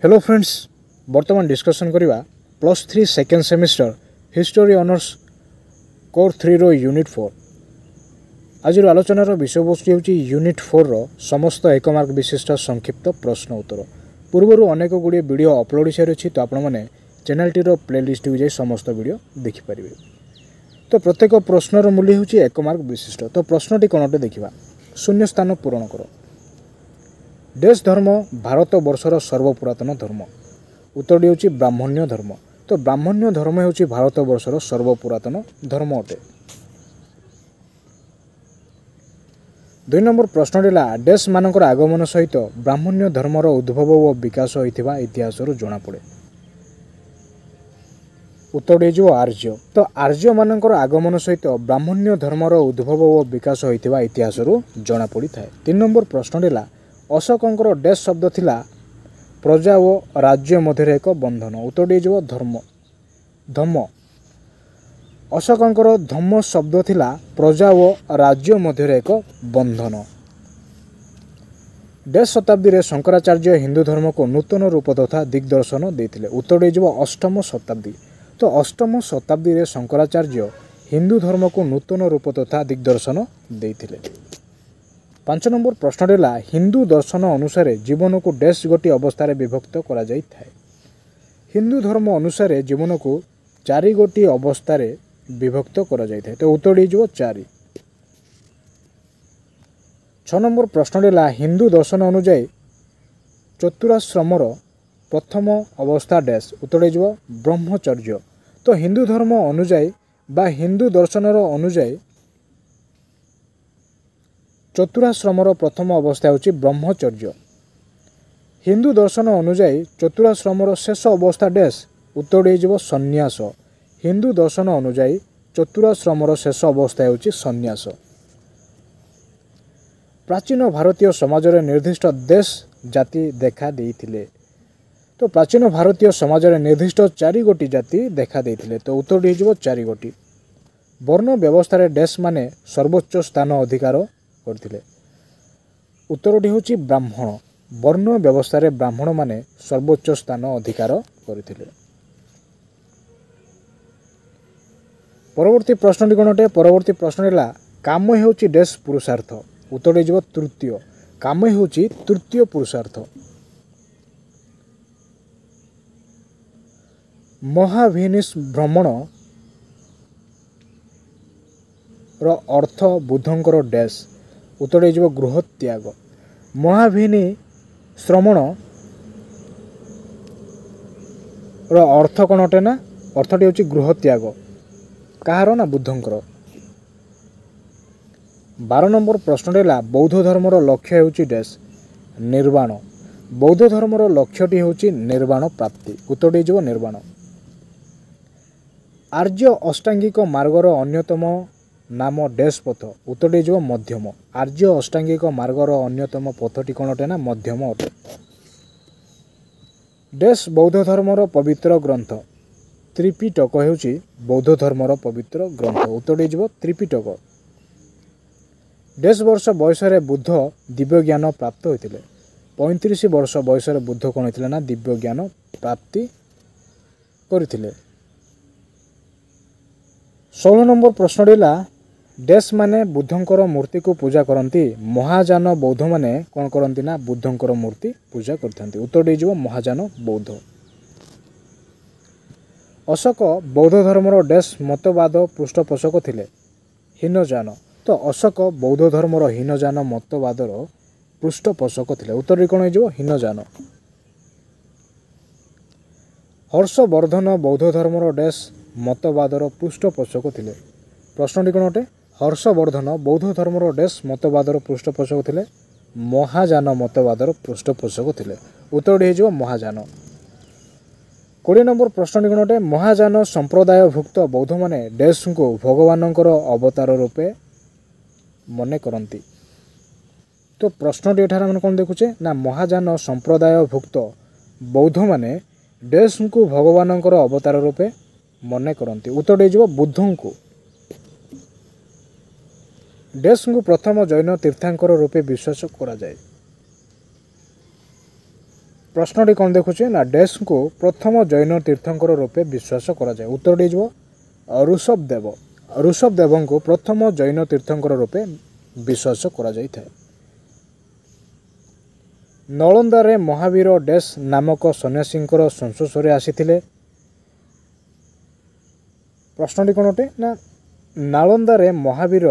Hello friends, बर्तमान discussion करवा +3 second semester history honours core 3 रो unit 4। आज आलोचनार विषय वस्तु होची यूनिट 4 रो समस्त एक मार्क विशिष्ट संक्षिप्त प्रश्न उत्तर। पूर्वर अनेक गुड़िए वीडियो अपलोड सारी अच्छी, तो आपण मैंने चैनल टीर प्लेलिस्ट को जाए समस्त वीडियो देखिपारे। तो प्रत्येक प्रश्नर मूल्य होची 1 मार्क विशिष्ट। तो प्रश्नटी कौनटे देखा, शून्य स्थान पूरण कर। देश धर्म भारत वर्षर सर्वपुरातन धर्म। उत्तरटी होची ब्राह्मण्य धर्म। तो ब्राह्मण्य धर्म होची भारत वर्षर सर्वपुरातन धर्म अटे। 2 नंबर प्रश्न देश मानकर आगमन सहित ब्राह्मण्य धर्मर उद्भव और विकास होइथिबा इतिहास जना पड़े। उत्तरटी जो आर्य। तो आर्य मानकर आगमन सहित ब्राह्मण्य धर्मर उद्भव और विकास होइथिबा इतिहास जना पड़ी थाए। 3 नंबर प्रश्न अशोकंकर डैश शब्द थिला प्रजा और राज्य मध्य एक बंधन। उत्तरटी जो धर्म धम्म। अशोकंकर धम्म शब्द थिला प्रजा और राज्य मध्य एक बंधन। डैश शताब्दी रे शंकराचार्य हिंदू धर्म को नूतन रूप तथा दिग्दर्शन देथिले। उत्तरटी जो अष्टम शताब्दी। तो अष्टम शताब्दी रे शंकराचार्य हिंदू धर्म को नूतन रूप तथा दिग्दर्शन देथिले। 5 नंबर प्रश्न हिंदू दर्शन अनुसार जीवन को डैश गोटी अवस्था विभक्त करा जाई थाए। हिंदू धर्म अनुसार जीवन को 4 गोटी अवस्था विभक्त करा जाई थाए। तो उत्तरटी जो 4। 6 नंबर प्रश्न हिंदू दर्शन अनुଯାयी चतुराश्रमर प्रथम अवस्था डैश। उत्तरटी जो ब्रह्मचर्य। तो हिंदू धर्म अनुଯାयी बा हिंदू दर्शनर अनुଯାयी चतुराश्रमर प्रथम अवस्था होची ब्रह्मचर्य। हिंदू दर्शन अनुଯାयी चतुराश्रमर शेष अवस्था डैश। उत्तरटी जो सन्यास। हिंदू दर्शन अनुଯାयी चतुराश्रमर शेष अवस्था होची सन्यास। प्राचीन भारतीय समाज रे निर्दिष्ट देश जाति देखा देइथिले। तो प्राचीन भारतीय समाज रे निर्दिष्ट 4 गोटी जाति देखा देइथिले। तो उत्तरटी जो 4 गोटी। वर्ण व्यवस्था रे डैश माने सर्वोच्च स्थान अधिकार करथिले। उत्तरटी होची ब्राह्मण। वर्ण व्यवस्था रे ब्राह्मण माने सर्वोच्च स्थान अधिकार करथिले। परवर्ती प्रश्नटी कोनटे, परवर्ती प्रश्न काम हेउची डैश पुरुषार्थ। उत्तरटी जो तृतीय। काम हेउची तृतीय पुरुषार्थ। महाभिनिष्क्रमण रो अर्थ बुद्धंकर डैश। उत्तरटी जो गृह त्याग। महाभिनिश्रमण रो अर्थ कौन अटे ना, अर्थटी होची गृह त्याग। कहार ना, बुद्धंकर। 12 नंबर प्रश्न बौद्ध धर्मर लक्ष्य होची डैश निर्वाण। बौद्ध धर्मर लक्ष्यटी होची निर्वाण प्राप्ति। उत्तरटी जो निर्वाण। आर्य अष्टांगिक मार्गर अन्यतम नाम डैश पथ। उत्तरटी जो मध्यम। आर्य अष्टांगिक मार्गर अन्यतम पथटी कौन अटे ना, मध्यम अटे। डैश बौद्ध धर्मर पवित्र ग्रंथ। त्रिपिटक हेउची बौद्ध धर्मर पवित्र ग्रंथ। उत्तरटी जो त्रिपिटक। डैश वर्ष बयस बुद्ध दिव्य ज्ञान प्राप्त होइतिले। 35 वर्ष बयस बुद्ध कौन होइतिले ना, दिव्य ज्ञान प्राप्ति करथिले। 16 नंबर प्रश्न डैश माने बुद्धंकर मूर्ति को पूजा करती। महाजान बौद्ध माने कौन करती ना, बुद्धंकर मूर्ति पूजा करथांती। उत्तरटी जो महाजान बौद्ध। अशोक बौद्ध धर्मर डैश मतवाद पृष्ठपोषक थिले हीनजान। तो अशोक बौद्ध धर्मर हीनजान मतवादर पृष्ठपोषक थिले। उत्तरटी कौन हो, हीनजान। हर्षवर्धन बौद्ध धर्मर डैश मतवादर पृष्ठपोषक थिले। प्रश्नटी कौन अटे, हर्षवर्धन बौद्ध धर्मर डैश मतवादर पृष्ठपोषक थिले महाजान मतवादर पृष्ठपोषक थिले। उत्तरटी जो महाजान। 20 नंबर प्रश्नटी कौन अटे, महाजान संप्रदायभुक्त बौद्ध माने डैश को भगवानंकर अवतार रूपे मने करती। तो प्रश्नटी एठार हम कौन देखुचे ना, महाजान संप्रदायभुक्त बौद्ध माने डैश को भगवानंकर अवतार रूपे मने करती। उत्तरटी जो बुद्धं को। डैश को प्रथम जैन तीर्थांकर रूपे विश्वास करा जाए। प्रश्नटी कौन देखुचे ना डैश को प्रथम जैन तीर्थंकर रूपे विश्वास करा जाए उत्तर दिजो ऋषभदेव ऋषभदेव को प्रथम जैन तीर्थंकर रूपे विश्वास करा जाई था। नलंदा महावीर डैश नामक सन्यासींकर संस्पर्शरे आसीथिले प्रश्नटी कौन अटे ना नालंदा महावीर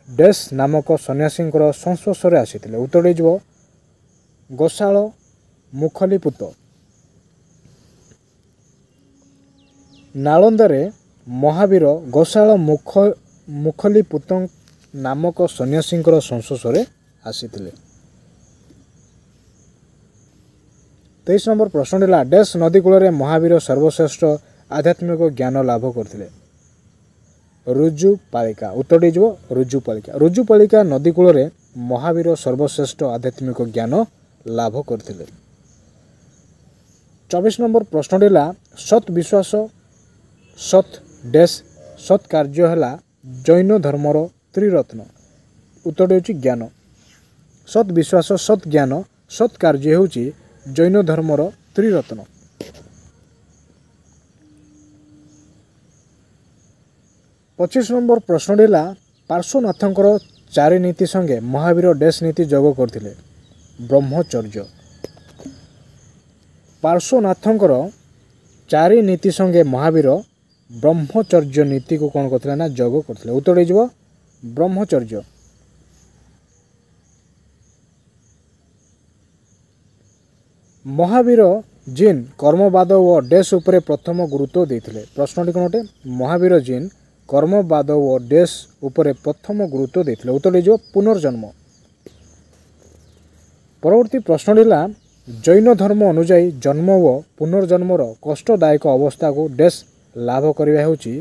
डैश नामक सन्यासींकर संस्पर्शरे आसीथिले उत्तर दिजो गोशाल मुखलीपुत नालंदा महावीर गोशाल मुखलीपुत नामक सन्यासींकर संस्पर्शरे आसीथिले। 23 नंबर प्रश्न है डैश नदी कूल महावीर सर्वश्रेष्ठ आध्यात्मिक ज्ञान लाभ करथिले रुजुपालिका उत्तर दिजो रुजुपालिका रुजुपालिका नदी कूल महावीर सर्वश्रेष्ठ आध्यात्मिक ज्ञान लाभ करथिले। 24 नंबर प्रश्न है सत विश्वास सत डैश सत कार्य है जैन धर्मर त्रिरत्न उत्तर होची ज्ञान सत विश्वास सत ज्ञान सत कार्य होची जैन धर्मर त्रिरत्न। 25 नंबर प्रश्न है पार्श्वनाथंकर चारि नीति संगे महावीर डैश नीति जोग करथिले ब्रह्मचर्य पार्श्वनाथंकर चारि नीति संगे महावीर ब्रह्मचर्य नीति को कौन करथिले ना जोग करथिले उत्तर दिजो ब्रह्मचर्य। महावीर जिन कर्मवाद व डैश उपरे प्रथम गुरुत्व देथिले प्रश्नटी कौन अटे महावीर जिन कर्मवाद व डैश उपरे प्रथम गुरुत्व देथिले उत्तर दिजो पुनर्जन्म। परवर्ती प्रश्न है जैन धर्म अनुजाई जन्म व पुनर्जन्मर कष्टदायक अवस्था को डैश लाभ करवा होची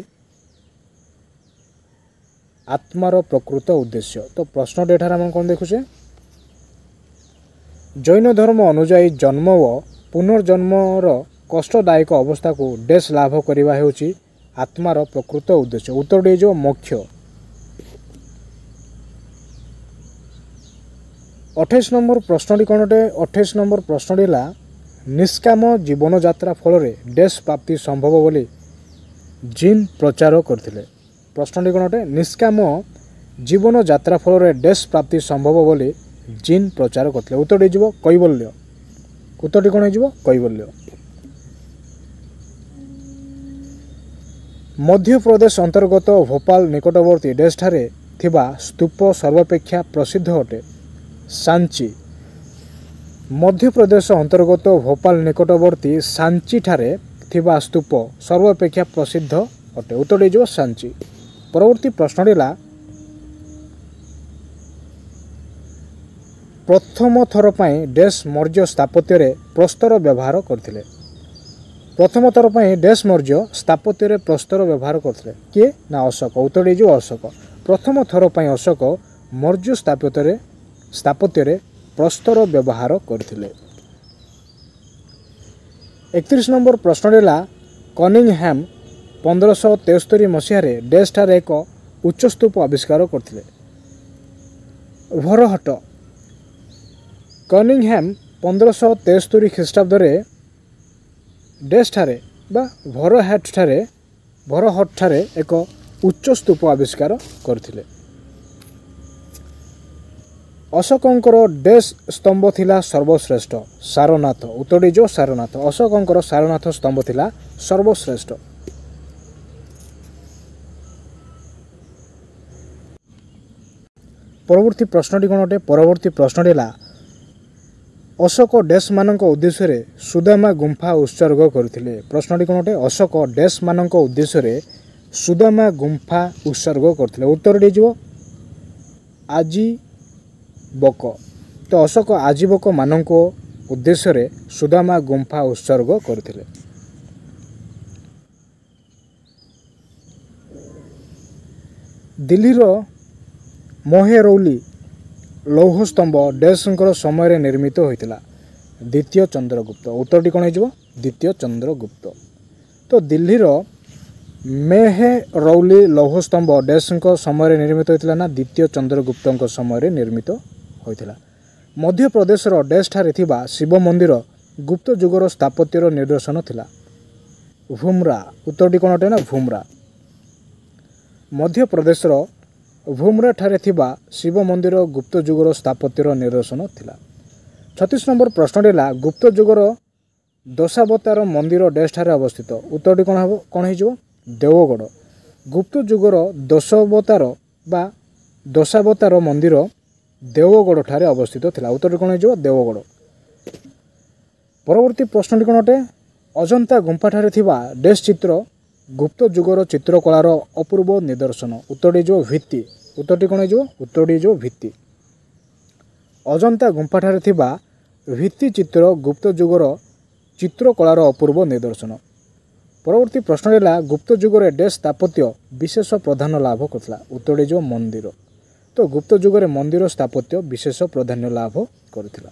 आत्मार प्रकृत उद्देश्य। तो प्रश्न एठार आम कौन देखुचे जैन धर्म अनुजाई जन्म व पुनर्जन्मर कष्टदायक अवस्था को डैश लाभ करवा होची आत्मार प्रकृत उद्देश्य उत्तर दिजो मोक्ष। 28 नंबर प्रश्न कौन अटे 28 नंबर प्रश्न है निष्काम जीवन यात्रा फल डैश प्राप्ति संभव बोली जिन प्रचार करथिले प्रश्नटी कौन अटे निष्काम जीवन यात्रा फल डैश प्राप्ति संभव बोली जिन प्रचार करथिले उत्तर दिजो कैवल्य उत्तरटी कौन हो कैवल्य। मध्य प्रदेश अंतर्गत भोपाल निकटवर्ती डैश ठारे थिबा स्तूप सर्वापेक्षा प्रसिद्ध अटे सांची मध्य प्रदेश अंतर्गत भोपाल निकटवर्ती सांची ठारे थिबा स्तूप सर्वापेक्षा प्रसिद्ध अटे उत्तर दिजो सांची। परवर्ती प्रश्न है प्रथम थर पर डैश मौर्य स्थापत्य रे प्रस्तर व्यवहार करथिले प्रथम थर पर डैश मौर्य स्थापत्य रे प्रस्तर व्यवहार करथिले किए ना अशोक उत्तर दिजो अशोक प्रथम थर पर अशोक मौर्य स्थापत्य रे प्रस्तर व्यवहार करथिले। 31 नंबर प्रश्न है कनिंगहैम 1573 मसीह डैश ठार एक उच्च स्तूप आविष्कार करथिले भरहट कनिंगहैम 1573 ख्रीष्टाब्द डैश ठारे बा भरहट ठारे एक उच्च स्तूप आविष्कार करथिले। अशोकंकर डैश स्तंभ थिला सर्वश्रेष्ठ सारनाथ उत्तर दिजो सारनाथ अशोकंकर सारनाथ स्तंभ थिला सर्वश्रेष्ठ। परवर्ती प्रश्नटी कौन अटे परवर्ती प्रश्न है अशोक डैश मानक उद्देश्य रे सुदामा गुंफा उत्सर्ग करथिले प्रश्नटी कौन अटे अशोक डैश मानक उद्देश्य रे सुदामा गुंफा उत्सर्ग करथिले उत्तर दिजो आजीबक तो अशोक आजीबक मानक उद्देश्य रे सुदामा गुंफा उत्सर्ग करथिले। दिल्लीर मोहेरौली लौह स्तंभ डैशंकर समय निर्मित होता द्वितीय चंद्रगुप्त उत्तरटी कौन हो द्वितीय चंद्रगुप्त। तो दिल्लीर मेहेरौली लौह स्तंभ डैशंक समय निर्मित होता ना द्वितीय चंद्रगुप्त समय निर्मित होता। मध्य प्रदेश डैश ठारे थिबा शिव मंदिर गुप्त जुगर स्थापत्यर निदर्शन थिला भूमरा उत्तरटी कौन अटे ना भूमरा मध्य प्रदेश भूमरा ठारे थिबा शिव मंदिर गुप्त जुगर स्थापत्यर निदर्शन थिला 36 नंबर प्रश्न ला गुप्त जुगर दशावतार मंदिर डैश ठारे अवस्थित उत्तरटी कौन हो देवगढ़ गुप्त जुगर दशावतार बा दशावतार मंदिर देवगढ़ ठारे अवस्थित थिला उत्तरटी कौन हो देवगढ़। परवर्ती प्रश्न कौन अटे अजंता गुंफा ठारे थिबा डैश चित्र गुप्त जुगर चित्रकलार अपूर्व निदर्शन उत्तरटी जो भित्ति उत्तरटी कौन हो उत्तरटी जो भित्ति अजंता गुंफा ठारे थिबा भित्ति चित्र गुप्त जुगर चित्रकलार अपूर्व निदर्शन। परवर्ती प्रश्न ला गुप्त जुगर डैश स्थापत्य विशेष प्राधान्य लाभ करथिला उत्तरटी जो मंदिर तो गुप्त जुगर मंदिर स्थापत्य विशेष प्राधान्य लाभ करथिला।